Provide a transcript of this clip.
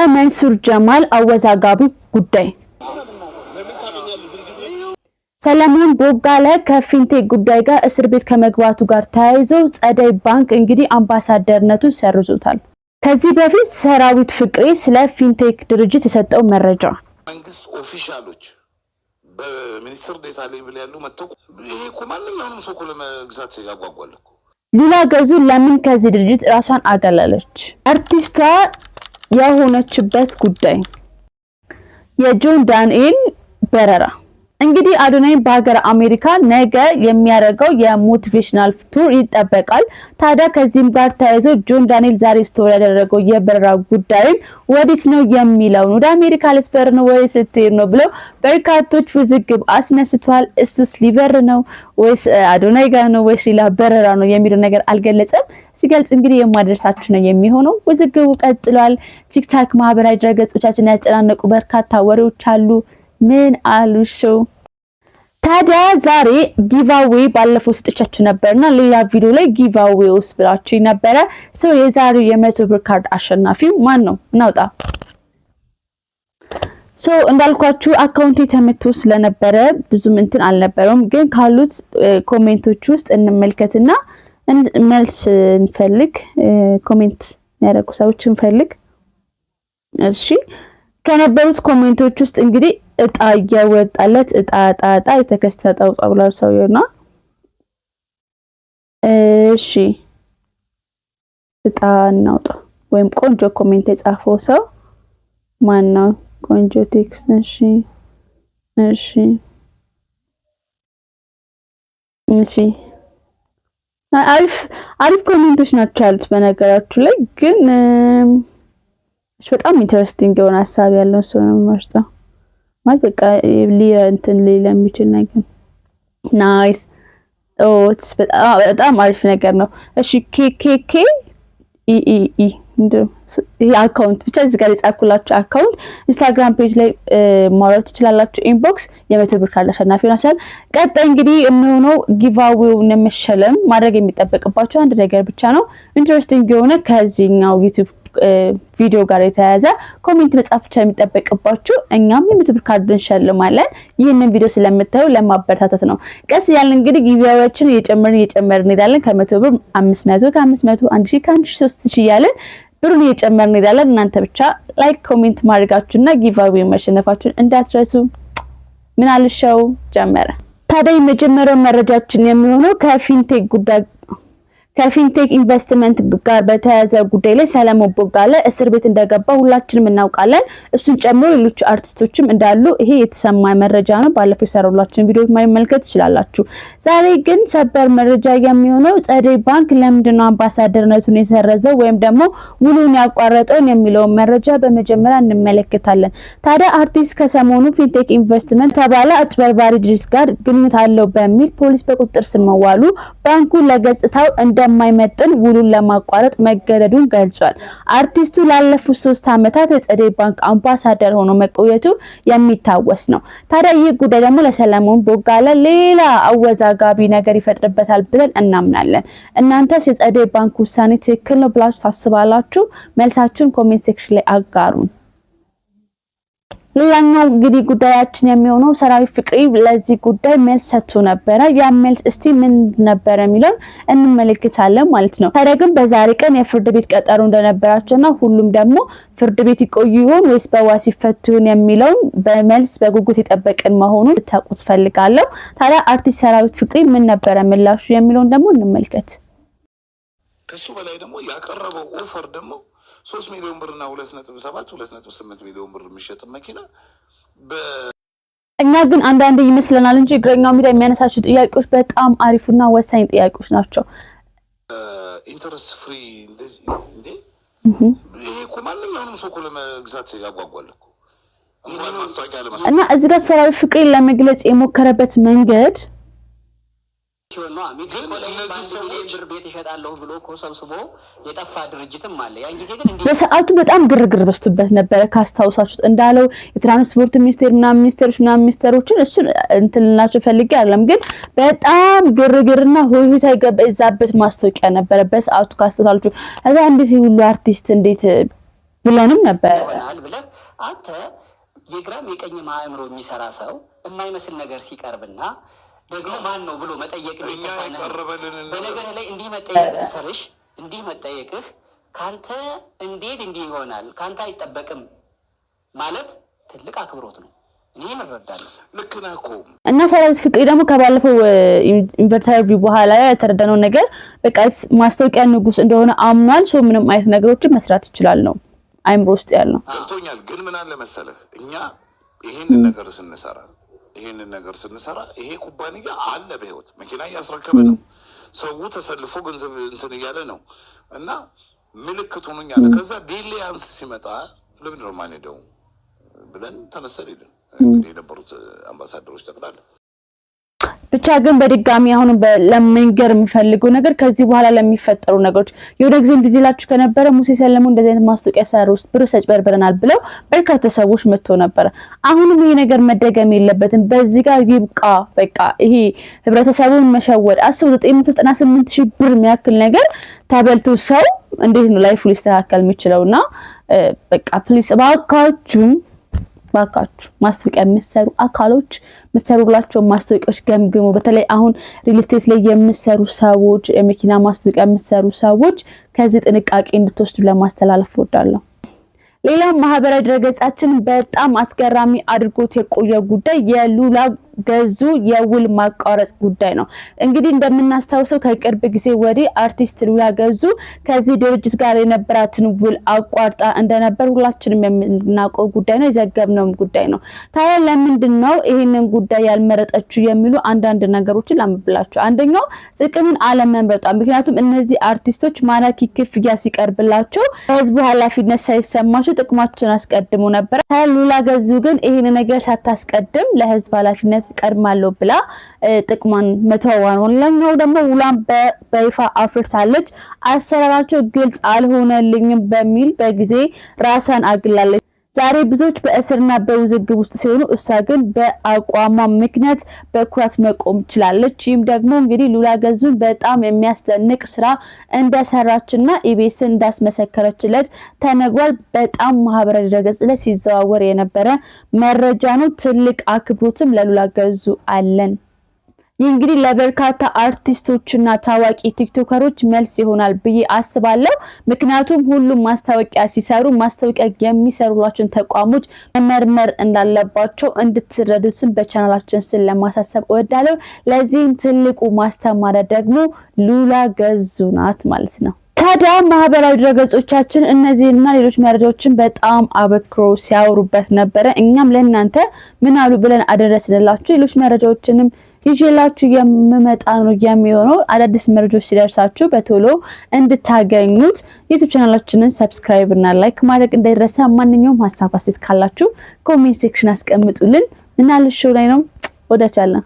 የመንሱር ጀማል አወዛጋቢ ጉዳይ ሰለሞን ቦጋለ ከፊንቴክ ጉዳይ ጋር እስር ቤት ከመግባቱ ጋር ተያይዞ ጸደይ ባንክ እንግዲህ አምባሳደርነቱን ሰርዞታል። ከዚህ በፊት ሰራዊት ፍቅሬ ስለ ፊንቴክ ድርጅት የሰጠው መረጃ መንግስት ኦፊሻሎች በሚኒስትር ዴታ ሌቭል ያሉ መጥተው ይሄ እኮ ማንኛውንም ሰው ለመግዛት ያጓጓል እኮ ሉላ ገዙ ለምን ከዚህ ድርጅት ራሷን አገለለች? አርቲስቷ የሆነችበት ጉዳይ የጆን ዳንኤል በረራ እንግዲህ አዶናይ በሀገር አሜሪካ ነገ የሚያደርገው የሞቲቬሽናል ቱር ይጠበቃል። ታዲያ ከዚህም ጋር ተያይዞ ጆን ዳንኤል ዛሬ ስቶሪ ያደረገው የበረራ ጉዳይም ወዴት ነው የሚለው ወደ አሜሪካ ልትበር ነው ወይስ ልትሄድ ነው ብለው በርካቶች ውዝግብ አስነስቷል። እሱስ ሊበር ነው ወይስ አዶናይ ጋር ነው ወይስ ሌላ በረራ ነው የሚለው ነገር አልገለጸም። ሲገልጽ እንግዲህ የማደርሳችሁ ነው የሚሆነው። ውዝግቡ ቀጥሏል። ቲክታክ ማህበራዊ ድረገጾቻችን ያጨናነቁ በርካታ ወሬዎች አሉ። ምን አሉሽ? ታዲያ ዛሬ ጊቫዌይ ባለፈው ሰጥቻችሁ ነበርና ሌላ ቪዲዮ ላይ ጊቫዌይ ውስጥ ብላችሁ ነበረ። ሰው የዛሬው የ100 ብር ካርድ አሸናፊው ማን ነው? እናውጣ። እንዳልኳችሁ አካውንቴ ተመቶ ስለነበረ ብዙም እንትን አልነበረም፣ ግን ካሉት ኮሜንቶች ውስጥ እንመልከትና መልስ እንፈልግ። ኮሜንት ያደረጉ ሰዎች እንፈልግ። እሺ ከነበሩት ኮሜንቶች ውስጥ እንግዲህ እጣ እያወጣለት እጣ የተከስተው ጸጉላር ሰውየውና እሺ እጣ እናውጣ ወይም ቆንጆ ኮሜንት የጻፈው ሰው ማን ነው? ቆንጆ ቴክስት። እሺ አሪፍ ኮሜንቶች ናቸው ያሉት። በነገራችሁ ላይ ግን በጣም ኢንተረስቲንግ የሆነ ሐሳብ ያለው ሰው ነው ማለት ነው። ማለት በቃ ሌላ የሚችል ነገር ናይስ። በጣም አሪፍ ነገር ነው። እሺ ኬኬኬ ይሄ አካውንት ብቻ እዚህ ጋር የጻፍኩላችሁ አካውንት ኢንስታግራም ፔጅ ላይ ማውራት ትችላላችሁ። ኢንቦክስ የ100 ብር ካርድ አሸናፊ ሆናችኋል። ቀጣይ እንግዲህ የሚሆነው ጊቫዌውን መሸለም ማድረግ የሚጠበቅባችሁ አንድ ነገር ብቻ ነው። ኢንተረስቲንግ የሆነ ከዚህኛው ዩቲዩብ ቪዲዮ ጋር የተያያዘ ኮሜንት መጻፍ ብቻ የሚጠበቅባችሁ። እኛም የ100 ብር ካርድ እንሸልማለን። ይህንን ቪዲዮ ስለምታዩ ለማበረታታት ነው። ቀስ ያለን እንግዲህ ጊቫዌዎችን እየጨመርን እንሄዳለን። ከ100 ብር 500 ከ500 1000 ከ1000 3000 እያለን ብሩን እየጨመርን እንሄዳለን። እናንተ ብቻ ላይክ ኮሜንት ማድረጋችሁና ጊቫዌ መሸነፋችሁን እንዳትረሱ። ምን አልሻው ጀመረ። ታዲያ የመጀመሪያው መረጃችን የሚሆነው ከፊንቴክ ኢንቨስትመንት ጋር በተያያዘ ጉዳይ ላይ ሰለሞን ቦጋለ እስር ቤት እንደገባ ሁላችንም እናውቃለን። እሱን ጨምሮ ሌሎች አርቲስቶችም እንዳሉ ይሄ የተሰማ መረጃ ነው። ባለፈው የሰራሁላችሁን ቪዲዮ ማይመልከት ትችላላችሁ። ዛሬ ግን ሰበር መረጃ የሚሆነው ጸደይ ባንክ ለምንድነው አምባሳደርነቱን የሰረዘው ወይም ደግሞ ውሉን ያቋረጠው የሚለው መረጃ በመጀመሪያ እንመለከታለን። ታዲያ አርቲስት ከሰሞኑ ፊንቴክ ኢንቨስትመንት ተባለ አጭበርባሪ ድርጅት ጋር ግንኙነት አለው በሚል ፖሊስ በቁጥጥር ስር መዋሉ ባንኩ ለገጽታው እንደማይመጥን ውሉን ለማቋረጥ መገደዱን ገልጿል። አርቲስቱ ላለፉት 3 ዓመታት የጸደይ ባንክ አምባሳደር ሆኖ መቆየቱ የሚታወስ ነው። ታዲያ ይህ ጉዳይ ደግሞ ለሰለሞን ቦጋለ ሌላ አወዛጋቢ ነገር ይፈጥርበታል ብለን እናምናለን። እናንተስ የጸደይ ባንክ ውሳኔ ትክክል ነው ብላችሁ ታስባላችሁ? መልሳችሁን ኮሜንት ሴክሽን ላይ አጋሩን። ሌላኛው እንግዲህ ጉዳያችን የሚሆነው ሰራዊት ፍቅሬ ለዚህ ጉዳይ መልስ ሰጥቶ ነበረ። ያ መልስ እስቲ ምን ነበረ የሚለው እንመለከታለን ማለት ነው። ታዲያ ግን በዛሬ ቀን የፍርድ ቤት ቀጠሮ እንደነበራቸውና ሁሉም ደግሞ ፍርድ ቤት ይቆዩ ይሆን ወይስ በዋስ ይፈቱ ይሆን የሚለውን በመልስ በጉጉት የጠበቅን መሆኑን ታውቁት ፈልጋለሁ። ታዲያ አርቲስት ሰራዊት ፍቅሬ ምን ነበረ ምላሹ የሚለውን ደግሞ እንመልከት። ከሱ በላይ ደግሞ ያቀረበው ኦፈር ደግሞ 3 ሚሊዮን ብርና 2.8 ሚሊዮን ብር የሚሸጥ መኪና እኛ ግን አንዳንዴ ይመስለናል እንጂ እግረኛው ሚዲያ የሚያነሳቸው ጥያቄዎች በጣም አሪፉና ወሳኝ ጥያቄዎች ናቸው። ኢንተረስት ፍሪ እንደዚህ እንዴ ይሄ እኮ ማንኛውንም ሰው ለመግዛት ያጓጓል እኮ እንኳን ማስታወቂያ ለማስታወቂያ እና እዚህ ጋር ሰራዊት ፍቅሬ ለመግለጽ የሞከረበት መንገድ ሲሆን ሜክሲኮ ላይ ብር ቤት ይሸጣለሁ ብሎ ኮሰብስቦ የጠፋ ድርጅትም አለ። ያን ጊዜ ግን በሰዓቱ በጣም ግርግር በስቶበት ነበር። ካስታውሳችሁት እንዳለው የትራንስፖርት ሚኒስቴር ሚኒስቴሮችን እሱ እንትልናቸው ፈልጌ አይደለም፣ ግን በጣም ግርግርና ሆይሆይታ ይገባዛበት ማስታወቂያ ነበር በሰዓቱ ካስታውሳችሁ። እዛ እንዴት ሁሉ አርቲስት እንዴት ብለንም ነበር ይሆናል ብለህ አንተ የግራም የቀኝም አእምሮ የሚሰራ ሰው የማይመስል ነገር ሲቀርብና ደግሞ ማን ነው ብሎ መጠየቅ እንዲተሳነህ በነገር ላይ እንዲህ መጠየቅህ ሰርሽ እንዲህ መጠየቅህ ካንተ እንዴት እንዲህ ይሆናል ካንተ አይጠበቅም ማለት ትልቅ አክብሮት ነው። እኔ እንረዳለሁ። ልክ ነህ እኮ እና ሰራዊት ፍቅሪ ደግሞ ከባለፈው ኢንተርቪው በኋላ የተረዳነው ነገር በቃ ማስታወቂያ ንጉስ እንደሆነ አምኗል። ሶ ምንም አይነት ነገሮችን መስራት ይችላል ነው አይምሮ ውስጥ ያለው ገብቶኛል። ግን ምን አለ መሰለህ እኛ ይሄንን ነገር ስንሰራ ይሄ ኩባንያ አለ በህይወት መኪና እያስረከበ ነው። ሰው ተሰልፎ ገንዘብ እንትን እያለ ነው እና ምልክት ሆኖኛል። ከዛ ዲሊያንስ ሲመጣ ለምንድነው ማንሄደው ብለን ተነስተን ሄድን። እንግዲህ የነበሩት አምባሳደሮች ተቀላለ ብቻ ግን በድጋሚ አሁን ለመንገር የሚፈልገው ነገር ከዚህ በኋላ ለሚፈጠሩ ነገሮች የወደ ጊዜ እንዲዝላችሁ ከነበረ ሙሴ ሰለሙ እንደዚህ አይነት ማስታወቂያ ሰሩ ውስጥ ብር ተጭበርብረናል ብለው በርካታ ሰዎች መጥተው ነበር። አሁንም ይሄ ነገር መደገም የለበትም። በዚህ ጋር ይብቃ በቃ። ይሄ ህብረተሰቡን መሸወድ አስቡ 998,000 ብር የሚያክል ነገር ታበልቶ ሰው እንዴት ነው ላይፉ ሊስተካከል የሚችለውና በቃ ፕሊስ ባካችሁ ማስታወቂያ የሚሰሩ አካሎች የምትሰሩላቸው ማስታወቂያዎች ገምግሙ። በተለይ አሁን ሪል ስቴት ላይ የሚሰሩ ሰዎች የመኪና ማስታወቂያ የሚሰሩ ሰዎች ከዚህ ጥንቃቄ እንድትወስዱ ለማስተላለፍ እወዳለሁ። ሌላው ማህበራዊ ድረገጻችን በጣም አስገራሚ አድርጎት የቆየ ጉዳይ የሉላ ገዙ የውል ማቋረጥ ጉዳይ ነው። እንግዲህ እንደምናስታውሰው ከቅርብ ጊዜ ወዲህ አርቲስት ሉላ ገዙ ከዚህ ድርጅት ጋር የነበራትን ውል አቋርጣ እንደነበር ሁላችንም የምናውቀው ጉዳይ ነው፣ የዘገብነው ጉዳይ ነው። ታዲያ ለምንድነው ይሄንን ጉዳይ ያልመረጠችው የሚሉ አንዳንድ ነገሮችን ላምብላችሁ። አንደኛው ጥቅምን አለመምረጧ። ምክንያቱም እነዚህ አርቲስቶች ማራኪ ክፍያ ሲቀርብላቸው ህዝቡ ኃላፊነት ሳይሰማቸው ጥቅማቸውን አስቀድሞ ነበር። ታዲያ ሉላ ገዙ ግን ይሄን ነገር ሳታስቀድም ለህዝብ ኃላፊነት ቀድማለሁ ብላ ጥቅማን መተዋዋን ወላኛው ደግሞ ውላን በይፋ አፍርሳለች። አሰራራቸው ግልጽ አልሆነልኝም በሚል በጊዜ ራሷን አግላለች። ዛሬ ብዙዎች በእስርና በውዝግብ ውስጥ ሲሆኑ እሷ ግን በአቋሟ ምክንያት በኩራት መቆም ችላለች። ይህም ደግሞ እንግዲህ ሉላ ገዙን በጣም የሚያስደንቅ ስራ እንደሰራችና ኢቢኤስን እንዳስመሰከረችለት ተነግሯል። በጣም ማህበራዊ ድረገጽ ላይ ሲዘዋወር የነበረ መረጃ ነው። ትልቅ አክብሮትም ለሉላ ገዙ አለን። ይህ እንግዲህ ለበርካታ አርቲስቶችና ታዋቂ ቲክቶከሮች መልስ ይሆናል ብዬ አስባለሁ። ምክንያቱም ሁሉም ማስታወቂያ ሲሰሩ ማስታወቂያ የሚሰሩላቸው ተቋሞች መመርመር እንዳለባቸው እንድትረዱትን በቻናላችን ስለ ማሳሰብ እወዳለሁ። ለዚህም ትልቁ ማስተማሪያ ደግሞ ሉላ ገዙ ናት ማለት ነው። ታዲያ ማህበራዊ ድረገጾቻችን እነዚህና ሌሎች መረጃዎችን በጣም አበክሮ ሲያወሩበት ነበረ። እኛም ለእናንተ ምን አሉ ብለን አደረስንላችሁ። ሌሎች መረጃዎችንም ይዤላችሁ የምመጣ ነው የሚሆነው። አዳዲስ መረጃዎች ሲደርሳችሁ በቶሎ እንድታገኙት ዩቲዩብ ቻናላችንን ሰብስክራይብ እና ላይክ ማድረግ እንዳይረሳ። ማንኛውም ሀሳብ አስተያየት ካላችሁ ኮሜንት ሴክሽን አስቀምጡልን። ምናልሽ ላይ ነው ወዳቻለን